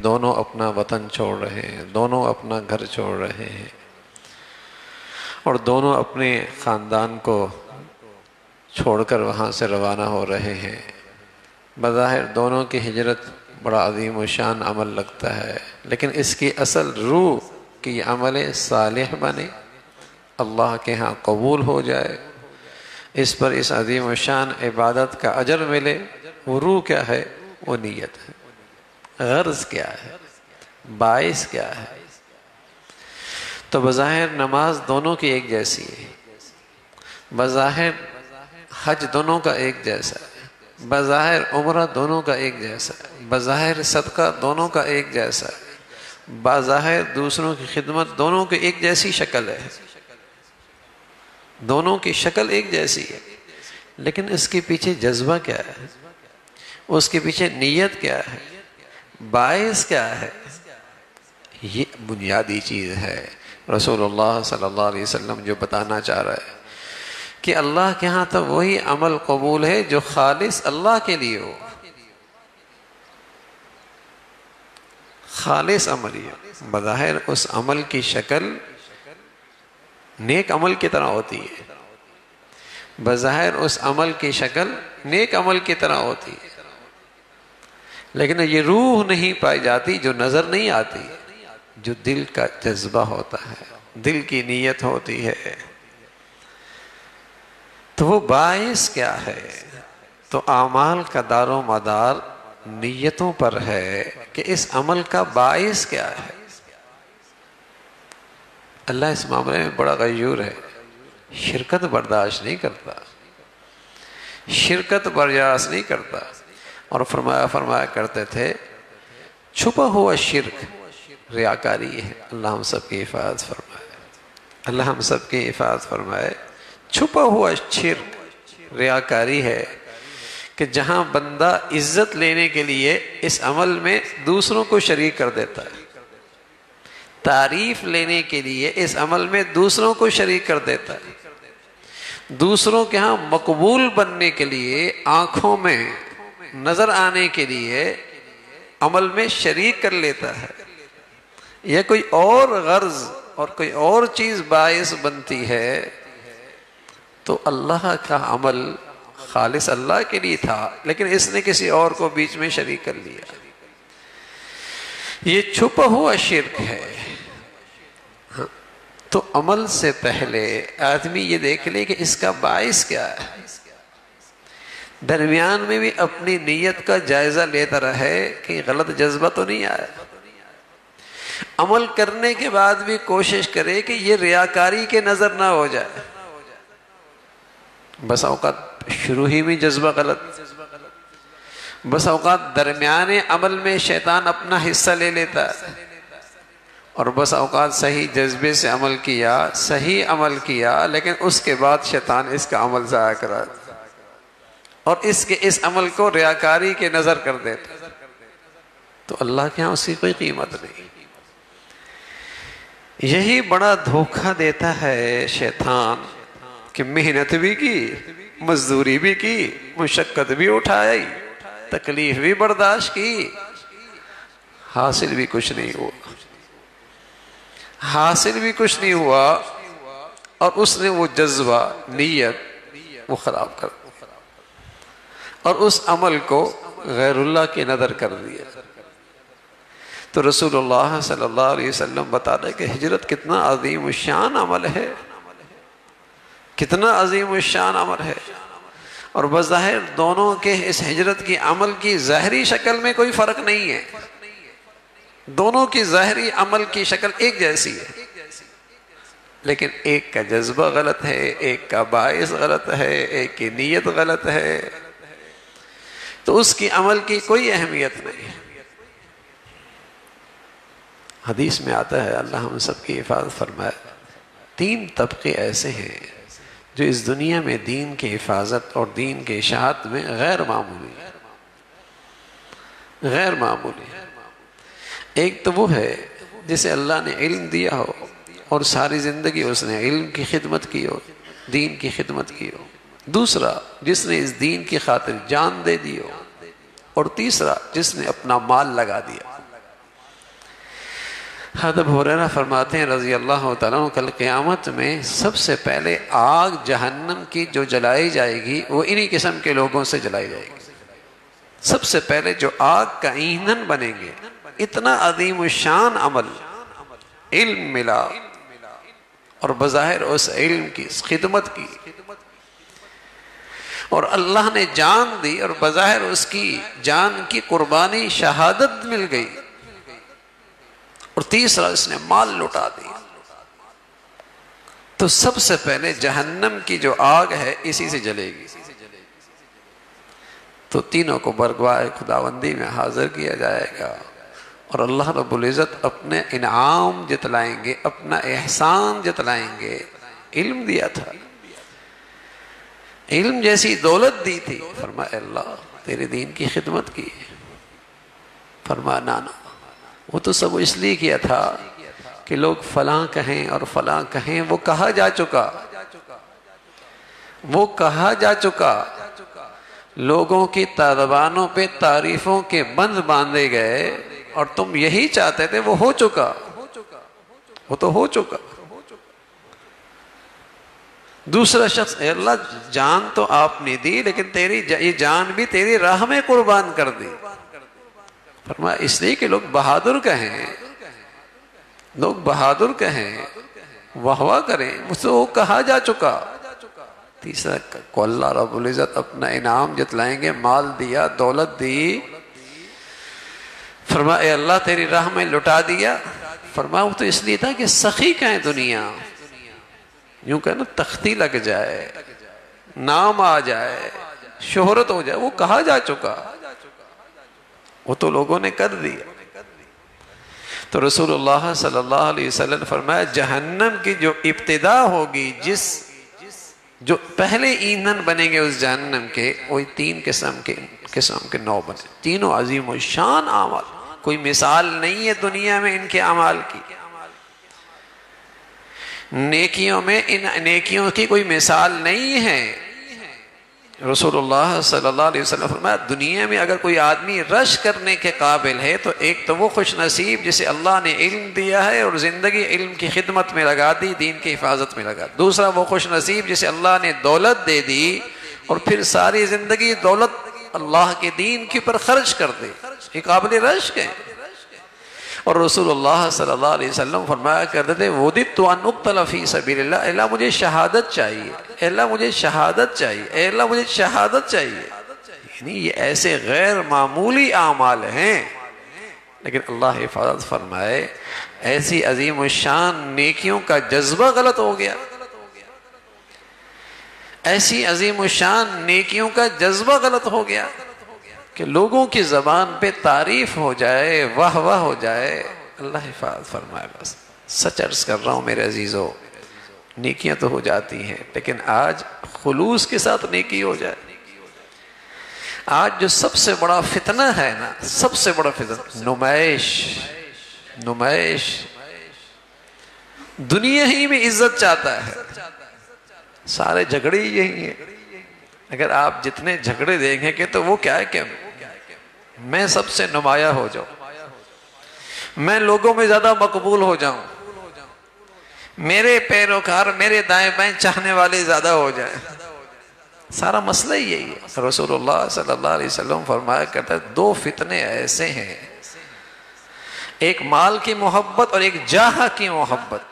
دونوں اپنا وطن چھوڑ رہے ہیں، دونوں اپنا گھر چھوڑ رہے ہیں، اور دونوں اپنے خاندان کو چھوڑ کر وہاں سے روانہ ہو رہے ہیں۔ بظاہر دونوں کی ہجرت بڑا عظیم و شان عمل لگتا ہے، لیکن اس کی اصل روح کہ یہ عمل صالح بنے، اللہ کے ہاں قبول ہو جائے، اس پر اس عظیم و شان عبادت کا اجر ملے، وہ روح کیا ہے؟ وہ نیت ہے۔ غرض کیا ہے؟ باعث کیا ہے؟ تو بظاہر نماز دونوں کی ایک جیسی ہے، بظاہر حج دونوں کا ایک جیسا ہے، بظاہر عمرہ دونوں کا ایک جیسا ہے، بظاہر صدقہ دونوں کا ایک جیسا ہے، بظاہر دوسروں کی خدمت دونوں کی ایک جیسی شکل ہے، دونوں کی شکل ایک جیسی ہے، لیکن اس کے پیچھے جذبہ کیا ہے؟ اس کے پیچھے نیت کیا ہے؟ باعث کیا ہے؟ یہ بنیادی چیز ہے۔ رسول اللہ صلی اللہ علیہ وسلم جو بتانا چاہ رہا ہے کہ اللہ کے ہاں تو وہی عمل قبول ہے جو خالص اللہ کے لیے ہو، خالص عمل ہی ہو۔ بظاہر اس عمل کی شکل نیک عمل کی طرح ہوتی ہے، بظاہر اس عمل کی شکل نیک عمل کی طرح ہوتی ہے، لیکن یہ روح نہیں پائی جاتی جو نظر نہیں آتی، جو دل کا جذبہ ہوتا ہے، دل کی نیت ہوتی ہے۔ تو وہ باعث کیا ہے؟ تو اعمال کا دار و مدار نیتوں پر ہے کہ اس عمل کا باعث کیا ہے۔ اللہ اس معاملے میں بڑا غیور ہے، شرکت برداشت نہیں کرتا، شرکت برداشت نہیں کرتا، اور فرمایا کرتے تھے چھپا ہوا شرک ریاکاری ہے۔ اللہ ہم سب کی حفاظت فرمائے، اللہ ہم سب کی حفاظت فرمائے۔ چھپا ہوا شرک ریاکاری ہے کہ جہاں بندہ عزت لینے کے لیے اس عمل میں دوسروں کو شریک کر دیتا ہے، تعریف لینے کے لیے اس عمل میں دوسروں کو شریک کر دیتا ہے، دوسروں کے ہاں مقبول بننے کے لیے، آنکھوں میں نظر آنے کے لیے عمل میں شریک کر لیتا ہے، یا کوئی اور غرض اور کوئی اور چیز باعث بنتی ہے، تو اللہ کا عمل خالص اللہ کے لیے تھا، لیکن اس نے کسی اور کو بیچ میں شریک کر لیا۔ یہ چھپا ہوا شرک ہے۔ تو عمل سے پہلے آدمی یہ دیکھ لے کہ اس کا باعث کیا ہے، درمیان میں بھی اپنی نیت کا جائزہ لیتا رہے کہ غلط جذبہ تو نہیں آیا، عمل کرنے کے بعد بھی کوشش کرے کہ یہ ریاکاری کے نظر نہ ہو جائے۔ بس اوقات شروع ہی میں جذبہ غلط، بس اوقات درمیان عمل میں شیطان اپنا حصہ لے لیتا ہے، اور بس اوقات صحیح جذبے سے عمل کیا، صحیح عمل کیا، لیکن اس کے بعد شیطان اس کا عمل ضائع کرا اور اس عمل کو ریاکاری کے نظر کر دیتا، تو اللہ کے ہاں اس کی کوئی قیمت نہیں۔ یہی بڑا دھوکہ دیتا ہے شیطان کہ محنت بھی کی، مزدوری بھی کی، مشقت بھی اٹھائی، تکلیف بھی برداشت کی، حاصل بھی کچھ نہیں ہوا، حاصل بھی کچھ نہیں ہوا، اور اس نے وہ جذبہ، نیت وہ خراب کر دیا، اور اس عمل کو غیر اللہ کی نظر کر دیا۔ تو رسول اللہ صلی اللہ علیہ وسلم بتا رہے کہ ہجرت کتنا عظیم الشان عمل ہے، کتنا عظیم الشان عمل ہے، اور بظاہر دونوں کے اس ہجرت کی عمل کی ظاہری شکل میں کوئی فرق نہیں ہے، دونوں کی ظاہری عمل کی شکل ایک جیسی ہے، لیکن ایک کا جذبہ غلط ہے، ایک کا باعث غلط ہے، ایک کی نیت غلط ہے، تو اس کی عمل کی کوئی اہمیت نہیں۔ حدیث میں آتا ہے، اللہ ہم سب کی حفاظت فرمائے، 3 طبقے ایسے ہیں جو اس دنیا میں دین کی حفاظت اور دین کی اشاعت میں غیر معمولی ہے، غیر معمولی ہے۔ ایک تو وہ ہے جسے اللہ نے علم دیا ہو اور ساری زندگی اس نے علم کی خدمت کی ہو، دین کی خدمت کی ہو، دوسرا جس نے اس دین کی خاطر جان دے دی ہو، اور تیسرا جس نے اپنا مال لگا دیا۔ حضرت ابو ہریرہ فرماتے ہیں رضی اللہ تعالیٰ عنہ کل قیامت میں سب سے پہلے آگ جہنم کی جو جلائی جائے گی وہ انہی قسم کے لوگوں سے جلائی جائے گی. سب سے پہلے جو آگ کا ایندھن بنیں گے، اتنا عظیم الشان عمل علم ملا اور بظاہر اس علم کی خدمت کی اور اللہ نے جان دی اور بظاہر اس کی جان کی قربانی شہادت مل گئی، اور تیسرا اس نے مال لٹا دیا. تو سب سے پہلے جہنم کی جو آگ ہے اسی سے جلے گی. تو تینوں کو برگواہ خداوندی میں حاضر کیا جائے گا اور اللہ رب العزت اپنے انعام جتلائیں گے، اپنا احسان جتلائیں گے. علم دیا تھا، علم جیسی دولت دی تھی، فرمایا اللہ تیرے دین کی خدمت کی. فرمایا نانا وہ تو سب اس لیے کیا تھا کہ لوگ فلاں کہیں اور فلاں کہیں، وہ کہا جا چکا، وہ کہا جا چکا. لوگوں کی زبانوں پہ تعریفوں کے بند باندھے گئے اور تم یہی چاہتے تھے، وہ ہو چکا، وہ تو ہو چکا. دوسرا شخص، اے اللہ جان تو آپ نے دی لیکن تیری یہ جان بھی تیری راہ میں قربان کر دی. فرمایا اس لیے کہ لوگ بہادر کہیں، لوگ بہادر کہیں، واہ واہ کریں، مجھ سے وہ کہا جا چکا. تیسرا کو اللہ رب العزت اپنا انعام جتلائیں گے، مال دیا، دولت دی. فرمایا اے اللہ تیری راہ میں لٹا دیا. فرمایا وہ تو اس لیے تھا کہ سخی کہیں دنیا، یوں کہنا تختی لگ جائے، نام آ جائے، شہرت ہو جائے، وہ کہا جا چکا، وہ تو لوگوں نے کر دیا. تو رسول اللہ صلی اللہ علیہ وسلم نے فرمایا جہنم کی جو ابتدا ہوگی، جو پہلے ایندھن بنیں گے اس جہنم کے، وہی تین قسم کے نو بنے، تینوں عظیم الشان اعمال. کوئی مثال نہیں ہے دنیا میں ان کے اعمال کی. نیکیوں میں ان نیکیوں کی کوئی مثال نہیں ہے. رسول اللہ صلی اللہ علیہ وسلم فرمایا دنیا میں اگر کوئی آدمی رش کرنے کے قابل ہے تو ایک تو وہ خوش نصیب جسے اللہ نے علم دیا ہے اور زندگی علم کی خدمت میں لگا دی، دین کی حفاظت میں لگا. دوسرا وہ خوش نصیب جسے اللہ نے دولت دے دی اور پھر ساری زندگی دولت اللہ کے دین کے پر خرچ کر دے، یہ قابل رشک ہے. اور رسول اللہ صلی اللہ علیہ وسلم فرمایا کرتے تھے وَدِدْتُ أَنْ أُقْتَلَ فِي سَبِيلِ اللَّهِ، اے اللہ مجھے شہادت چاہیے، اے اللہ مجھے شہادت چاہیے، اے اللہ مجھے شہادت چاہیے. یعنی یہ ایسے غیر معمولی اعمال ہیں، لیکن اللہ حفاظت فرمائے ایسی عظیم الشان نیکیوں کا جذبہ غلط ہو گیا، ایسی عظیم الشان نیکیوں کا جذبہ غلط ہو گیا کہ لوگوں کی زبان پہ تعریف ہو جائے، واہ واہ ہو جائے. اللہ حفاظت فرمائے. بس سچ عرض کر رہا ہوں میرے عزیزو، نیکیاں تو ہو جاتی ہیں لیکن آج خلوص کے ساتھ نیکی ہو جائے. آج جو سب سے بڑا فتنہ ہے نا، سب سے بڑا فتنہ نمائش. دنیا ہی میں عزت چاہتا ہے، سارے جھگڑے یہی ہیں. اگر آپ جتنے جھگڑے دیکھیں گے تو وہ کیا ہے کہ میں سب سے نمایاں ہو جاؤں، میں لوگوں میں زیادہ مقبول ہو جاؤں، میرے پیروکار میرے دائیں بائیں چاہنے والے زیادہ ہو جائیں. سارا مسئلہ یہی ہے. رسول اللہ صلی اللہ علیہ وسلم فرمایا کرتا ہے دو فتنے ایسے ہیں، ایک مال کی محبت اور ایک جاہ کی محبت.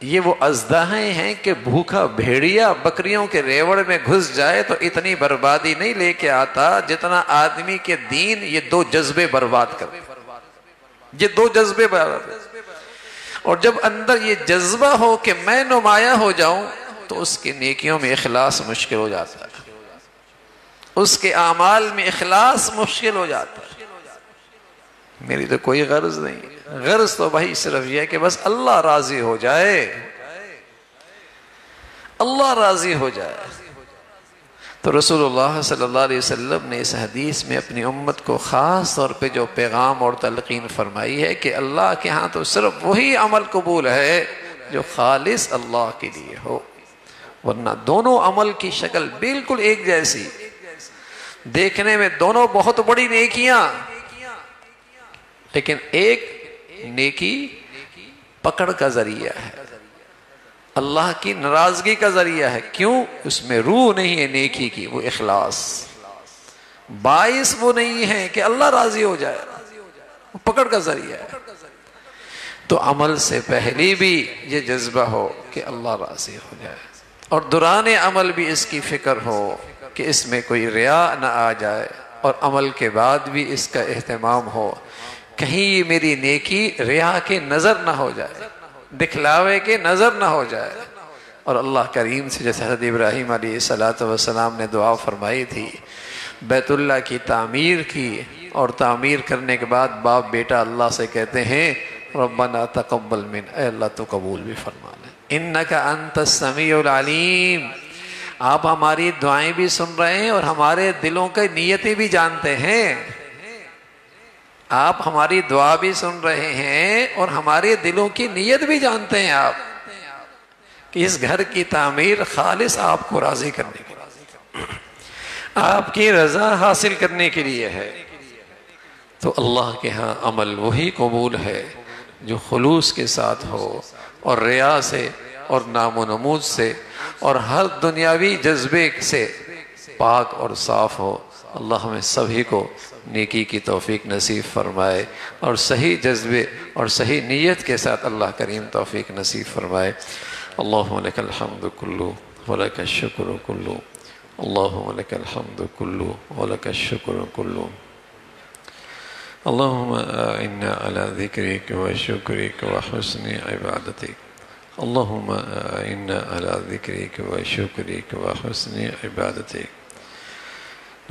یہ وہ ازدہائیں ہیں کہ بھوکا بھیڑیا بکریوں کے ریوڑ میں گھس جائے تو اتنی بربادی نہیں لے کے آتا جتنا آدمی کے دین یہ دو جذبے برباد کر. یہ دو جذبے برباد. اور جب اندر یہ جذبہ ہو کہ میں نمایاں ہو جاؤں تو اس کی نیکیوں میں اخلاص مشکل ہو جاتا ہے، اس کے اعمال میں اخلاص مشکل ہو جاتا ہے. میری تو کوئی غرض نہیں، غرض تو بھائی صرف یہ ہے کہ بس اللہ راضی ہو جائے، اللہ راضی ہو جائے. تو رسول اللہ صلی اللہ علیہ وسلم نے اس حدیث میں اپنی امت کو خاص طور پہ جو پیغام اور تلقین فرمائی ہے کہ اللہ کے ہاں تو صرف وہی عمل قبول ہے جو خالص اللہ کے لیے ہو، ورنہ دونوں عمل کی شکل بالکل ایک جیسی، دیکھنے میں دونوں بہت بڑی نیکیاں، لیکن ایک نیکی پکڑ کا ذریعہ ہے، اللہ کی ناراضگی کا ذریعہ ہے۔ کیوں؟ اس میں روح نہیں ہے نیکی کی، وہ اخلاص، باعث وہ نہیں ہے کہ اللہ راضی ہو جائے، وہ پکڑ کا ذریعہ ہے۔ تو عمل سے پہلے بھی یہ جذبہ ہو کہ اللہ راضی ہو جائے، اور دوران عمل بھی اس کی فکر ہو کہ اس میں کوئی ریا نہ آ جائے، اور عمل کے بعد بھی اس کا اہتمام ہو کہیں یہ میری نیکی ریا کے نظر نہ ہو جائے، دکھلاوے کے نظر نہ ہو جائے۔ اور اللہ کریم سے جیسے حضرت ابراہیم علیہ السلام نے دعا فرمائی تھی، بیت اللہ کی تعمیر کی، اور تعمیر کرنے کے بعد باپ بیٹا اللہ سے کہتے ہیں ربنا تقبل من، اے اللہ تو قبول بھی فرما لے، انک انت السمیع العلیم، آپ ہماری دعائیں بھی سن رہے ہیں اور ہمارے دلوں کی نیتیں بھی جانتے ہیں، آپ ہماری دعا بھی سن رہے ہیں اور ہمارے دلوں کی نیت بھی جانتے ہیں آپ، کہ اس گھر کی تعمیر خالص آپ کو راضی کرنے کے لیے، آپ کی رضا حاصل کرنے کے لیے ہے۔ تو اللہ کے ہاں عمل وہی قبول ہے جو خلوص کے ساتھ ہو، اور ریا سے اور نام و نمود سے اور ہر دنیاوی جذبے سے پاک اور صاف ہو۔ اللہ ہمیں سبھی کو نیکی کی توفیق نصیب فرمائے، اور صحیح جذبے اور صحیح نیت کے ساتھ اللہ کریم توفیق نصیب فرمائے۔ اللہم لک الحمد کلو ولک الشکر کلو، اللہم لک الحمد کلو ولک الشکر کلو، اللہم اعنا علی ذکرک و شکرک و حسن عبادتک، اللہم اعنا علی ذکرک و شکرک و حسن عبادتک،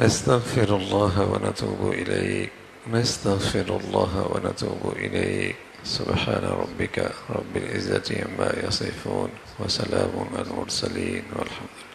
نستغفر اللہ و نتوب الیک، نستغفر اللہ و نتوب الیک، سبحان ربک رب العزة عما یصفون وسلام علی المرسلین والحمد للہ۔